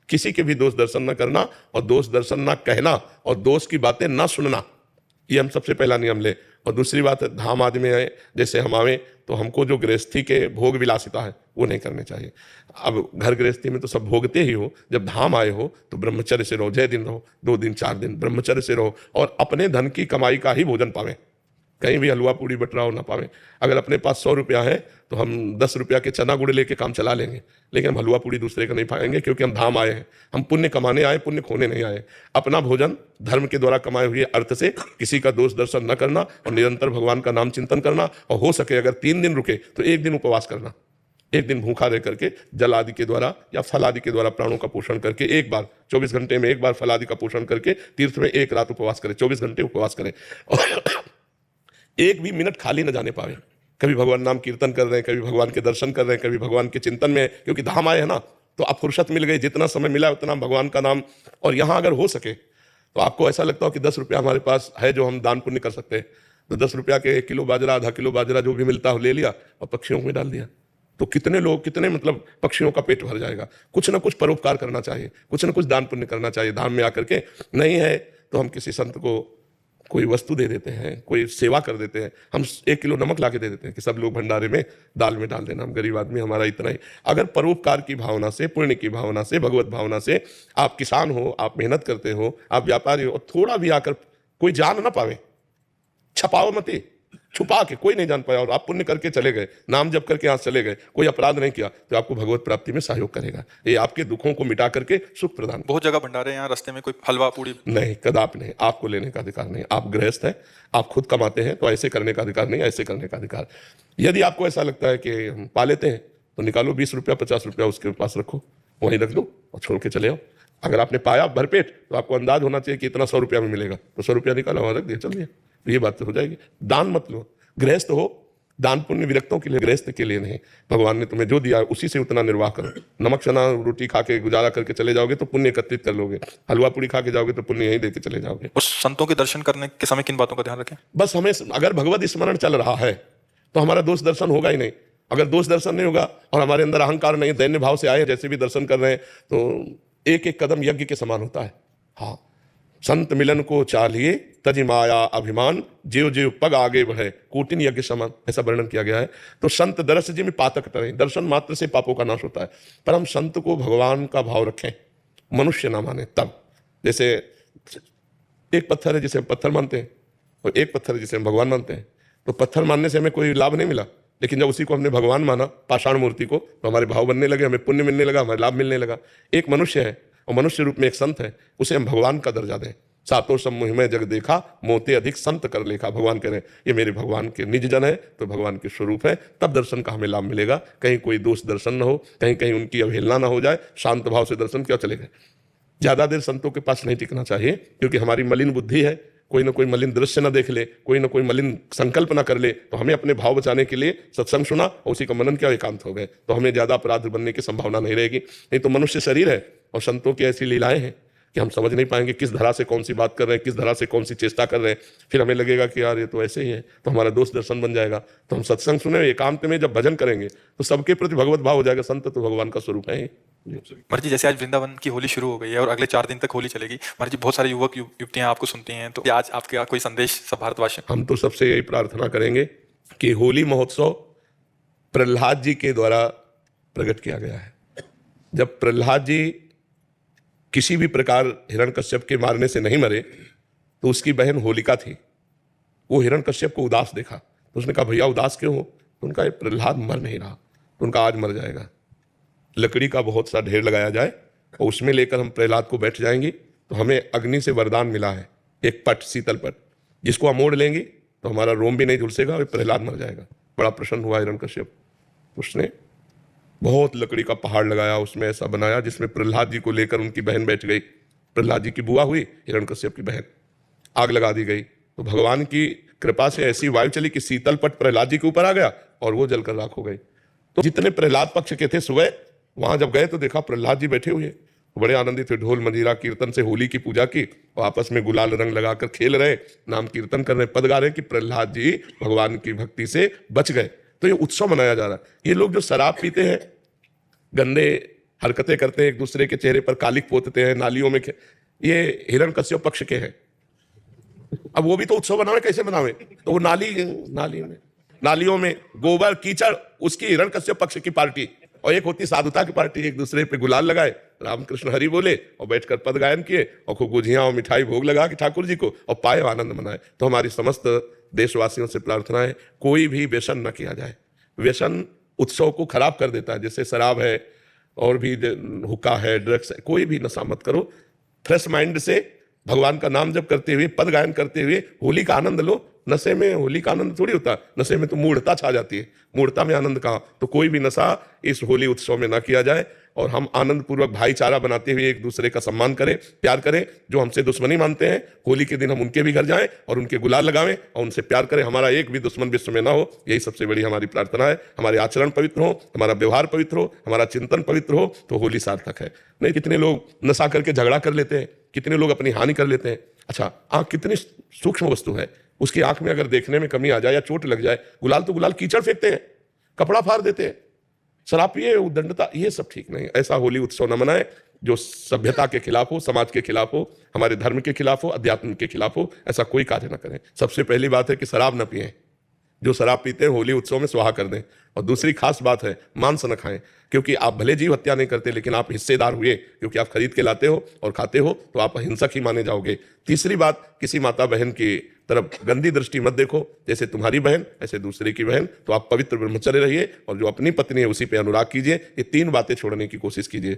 किसी के भी दोष दर्शन न करना और दोष दर्शन न कहना और दोष की बातें न सुनना, ये हम सबसे पहला नियम ले। और दूसरी बात है, धाम आदि में आए जैसे हम आवे तो हमको जो गृहस्थी के भोग विलासिता है वो नहीं करने चाहिए। अब घर गृहस्थी में तो सब भोगते ही हो, जब धाम आए हो तो ब्रह्मचर्य से रहो, 6 दिन रहो, 2 दिन 4 दिन ब्रह्मचर्य से रहो और अपने धन की कमाई का ही भोजन पावे, कहीं भी हलवा पूड़ी बटरा हो ना पावे। अगर अपने पास 100 रुपया है तो हम 10 रुपया के चना गुड़ लेके काम चला लेंगे, लेकिन हम हलवा पूड़ी दूसरे का नहीं पाएंगे, क्योंकि हम धाम आए हैं, हम पुण्य कमाने आए, पुण्य खोने नहीं आए। अपना भोजन धर्म के द्वारा कमाए हुए अर्थ से किसी का दोष दर्शन न करना और निरंतर भगवान का नाम चिंतन करना, और हो सके अगर 3 दिन रुके तो 1 दिन उपवास करना, 1 दिन भूखा रह करके जल आदि के द्वारा या फल आदि के द्वारा प्राणों का पोषण करके एक बार 24 घंटे में एक बार फल आदि का पोषण करके तीर्थ में 1 रात उपवास करें, 24 घंटे उपवास करें और 1 भी मिनट खाली न जाने पावे। कभी भगवान नाम कीर्तन कर रहे हैं, कभी भगवान के दर्शन कर रहे हैं, कभी भगवान के चिंतन में, क्योंकि धाम आए हैं ना तो आप फुर्सत मिल गई, जितना समय मिला उतना भगवान का नाम। और यहाँ अगर हो सके तो आपको ऐसा लगता हो कि 10 रुपया हमारे पास है जो हम दान पुण्य कर सकते हैं, तो 10 रुपया के 1 किलो बाजरा, आधा किलो बाजरा जो भी मिलता हो ले लिया और पक्षियों में डाल दिया, तो कितने लोग, कितने मतलब पक्षियों का पेट भर जाएगा। कुछ ना कुछ परोपकार करना चाहिए, कुछ ना कुछ दान पुण्य करना चाहिए। धाम में आकर के नहीं है तो हम किसी संत को कोई वस्तु दे देते हैं, कोई सेवा कर देते हैं, हम 1 किलो नमक ला के दे देते हैं कि सब लोग भंडारे में दाल में डाल देना, हम गरीब आदमी, हमारा इतना ही। अगर परोपकार की भावना से, पुण्य की भावना से, भगवत भावना से, आप किसान हो, आप मेहनत करते हो, आप व्यापारी हो, और थोड़ा भी आकर कोई जान ना पावे, छपाओ मत, छुपा के कोई नहीं जान पाया, और आप पुण्य करके चले गए, नाम जप करके यहाँ चले गए, कोई अपराध नहीं किया, तो आपको भगवत प्राप्ति में सहयोग करेगा। ये आपके दुखों को मिटा करके सुख प्रदान। बहुत जगह भंडारे, यहाँ रास्ते में कोई हलवा पूड़ी नहीं, कदापि नहीं, आपको लेने का अधिकार नहीं। आप गृहस्थ हैं, आप खुद कमाते हैं, तो ऐसे करने का अधिकार नहीं, ऐसे करने का अधिकार। यदि आपको ऐसा लगता है कि हम पा लेते हैं तो निकालो 20 रुपया 50 रुपया उसके पास रखो, वहीं रख दो और छोड़ के चले आओ। अगर आपने पाया भरपेट तो आपको अंदाज होना चाहिए कि इतना 100 रुपया में मिलेगा, तो 100 रुपया निकाला वहां रख दिया, चल दिया, तो ये बात तो हो जाएगी। दान मत लो, गृहस्थ हो, दान पुण्य विरक्तों के लिए, गृहस्थ के लिए नहीं। भगवान ने तुम्हें जो दिया उसी से उतना निर्वाह करो। नमक चना रोटी खा के गुजारा करके चले जाओगे तो पुण्य एकत्रित कर लोगे, हलवा पूड़ी खा के जाओगे तो पुण्य यहीं देके चले जाओगे। उस संतों के दर्शन करने के समय किन बातों का ध्यान रखें? बस हमें अगर भगवत स्मरण चल रहा है तो हमारा दोष दर्शन होगा ही नहीं। अगर दोष दर्शन नहीं होगा और हमारे अंदर अहंकार नहीं, दैन्य भाव से आए जैसे भी दर्शन कर रहे हैं, तो एक एक कदम यज्ञ के समान होता है। हाँ, संत मिलन को चाहिए तजि माया अभिमान, जीव जीव पग आगे बढ़े कोटिन यज्ञ समान, ऐसा वर्णन किया गया है। तो संत दर्श जी में पातक तरें, दर्शन मात्र से पापों का नाश होता है। पर हम संत को भगवान का भाव रखें, मनुष्य ना माने तब। जैसे एक पत्थर है जिसे हम पत्थर मानते हैं और एक पत्थर है जिसे हम भगवान मानते हैं, तो पत्थर मानने से हमें कोई लाभ नहीं मिला, लेकिन जब उसी को हमने भगवान माना, पाषाण मूर्ति को, तो हमारे भाव बनने लगे, हमें पुण्य मिलने लगा, हमें लाभ मिलने लगा। एक मनुष्य है और मनुष्य रूप में एक संत है, उसे हम भगवान का दर्जा दें। सातों समूह में जग देखा, मोते अधिक संत कर लेखा। भगवान कह रहे हैं ये मेरे भगवान के निज जन है, तो भगवान के स्वरूप है, तब दर्शन का हमें लाभ मिलेगा। कहीं कोई दोष दर्शन न हो, कहीं कहीं उनकी अवहेलना ना हो जाए, शांत भाव से दर्शन क्यों चले गए। ज्यादा देर संतों के पास नहीं टिकना चाहिए, क्योंकि हमारी मलिन बुद्धि है, कोई ना कोई मलिन दृश्य ना देख ले, कोई ना कोई मलिन संकल्प ना कर ले, तो हमें अपने भाव बचाने के लिए सत्संग सुना और उसी का मनन किया, एकांत हो गए, तो हमें ज्यादा अपराध बनने की संभावना नहीं रहेगी। नहीं तो मनुष्य शरीर है और संतों की ऐसी लीलाएं हैं कि हम समझ नहीं पाएंगे किस धरा से कौन सी बात कर रहे हैं, किस धरा से कौन सी चेष्टा कर रहे हैं। फिर हमें लगेगा कि यार ये तो ऐसे ही है, तो हमारा दोष दर्शन बन जाएगा। तो हम सत्संग सुने, एकांत में जब भजन करेंगे तो सबके प्रति भगवत भाव हो जाएगा। संत तो भगवान का स्वरूप है। महाराज जी, जैसे आज वृंदावन की होली शुरू हो गई है और अगले 4 दिन तक होली चलेगी, महाराज जी बहुत सारे युवक युवतियां आपको सुनती हैं, तो आज आपके कोई संदेश सब भारतवासी? हम तो सबसे यही प्रार्थना करेंगे कि होली महोत्सव प्रहलाद जी के द्वारा प्रकट किया गया है। जब प्रहलाद जी किसी भी प्रकार हिरण्यकश्यप के मारने से नहीं मरे, तो उसकी बहन होलिका थी, वो हिरण्यकश्यप को उदास देखा, तो उसने कहा भैया उदास क्यों हो? तो उनका ये प्रहलाद मर नहीं रहा, तो उनका आज मर जाएगा। लकड़ी का बहुत सा ढेर लगाया जाए और उसमें लेकर हम प्रहलाद को बैठ जाएंगे, तो हमें अग्नि से वरदान मिला है, एक पट, शीतल पट, जिसको हम मोड़ लेंगे तो हमारा रोम भी नहीं झुलसेगा और प्रहलाद मर जाएगा। बड़ा प्रसन्न हुआ हिरण्यकश्यप, उसने बहुत लकड़ी का पहाड़ लगाया, उसमें ऐसा बनाया जिसमें प्रहलाद जी को लेकर उनकी बहन बैठ गई। प्रहलाद जी की बुआ हुई हिरण्यकश्यप की बहन, आग लगा दी गई। तो भगवान की कृपा से ऐसी वायु चली कि शीतल पट प्रहलाद जी के ऊपर आ गया और वो जलकर राख हो गई। तो जितने प्रहलाद पक्ष के थे सुबह वहां जब गए तो देखा प्रहलाद जी बैठे हुए, बड़े आनंदित थे, ढोल मंजीरा कीर्तन से होली की पूजा की और आपस में गुलाल रंग लगाकर खेल रहे, नाम कीर्तन कर रहे, पद गा रहे कि प्रहलाद जी भगवान की भक्ति से बच गए। तो ये उत्सव मनाया जा रहा है। ये लोग जो शराब पीते हैं, गंदे हरकतें करते हैं, एक दूसरे के चेहरे पर कालिक पोतते हैं, नालियों में ये हिरण्यकश्यप पक्ष के हैं। अब वो भी तो उत्सव बनावे, कैसे बनावे? तो वो नालियों में गोबर कीचड़, उसकी हिरण्यकश्यप पक्ष की पार्टी, और एक होती साधुता की पार्टी, एक दूसरे पे गुलाल लगाए, रामकृष्ण हरि बोले और बैठकर पद गायन किए और खूब गुझियां और मिठाई भोग लगा के ठाकुर जी को और पाए आनंद मनाए। तो हमारी समस्त देशवासियों से प्रार्थना है, कोई भी व्यसन न किया जाए। व्यसन उत्सव को खराब कर देता है, जैसे शराब है और भी हुक्का है, ड्रग्स है, कोई भी नशा मत करो। फ्रेश माइंड से भगवान का नाम जप करते हुए, पद गायन करते हुए होली का आनंद लो। नशे में होली का आनंद थोड़ी होता, नशे में तो मूढ़ता छा जाती है, मूढ़ता में आनंद कहाँ। तो कोई भी नशा इस होली उत्सव में ना किया जाए और हम आनंद पूर्वक भाईचारा बनाते हुए एक दूसरे का सम्मान करें, प्यार करें। जो हमसे दुश्मनी मानते हैं, होली के दिन हम उनके भी घर जाएं और उनके गुलाल लगावें और उनसे प्यार करें। हमारा एक भी दुश्मन विश्व में ना हो, यही सबसे बड़ी हमारी प्रार्थना है। हमारे आचरण पवित्र हो, हमारा व्यवहार पवित्र हो, हमारा चिंतन पवित्र हो, तो होली सार्थक है। नहीं, कितने लोग नशा करके झगड़ा कर लेते हैं, कितने लोग अपनी हानि कर लेते हैं। अच्छा, आंख कितनी सूक्ष्म वस्तु है, उसकी आंख में अगर देखने में कमी आ जाए या चोट लग जाए, गुलाल तो गुलाल कीचड़ फेंकते हैं, कपड़ा फाड़ देते हैं, शराब पिए, उद्दंडता, ये सब ठीक नहीं। ऐसा होली उत्सव न मनाए जो सभ्यता के खिलाफ हो, समाज के खिलाफ हो, हमारे धर्म के खिलाफ हो, अध्यात्म के खिलाफ हो। ऐसा कोई कार्य न करें। सबसे पहली बात है कि शराब न पिएं, जो शराब पीते हैं होली उत्सव में स्वाहा कर दें। और दूसरी खास बात है, मांस न खाएं, क्योंकि आप भले जीव हत्या नहीं करते, लेकिन आप हिस्सेदार हुए, क्योंकि आप खरीद के लाते हो और खाते हो, तो आप हिंसक ही माने जाओगे। तीसरी बात, किसी माता बहन की तरफ गंदी दृष्टि मत देखो, जैसे तुम्हारी बहन ऐसे दूसरे की बहन। तो आप पवित्र ब्रह्मचर्य रहिए और जो अपनी पत्नी है उसी पे अनुराग कीजिए। ये 3 बातें छोड़ने की कोशिश कीजिए।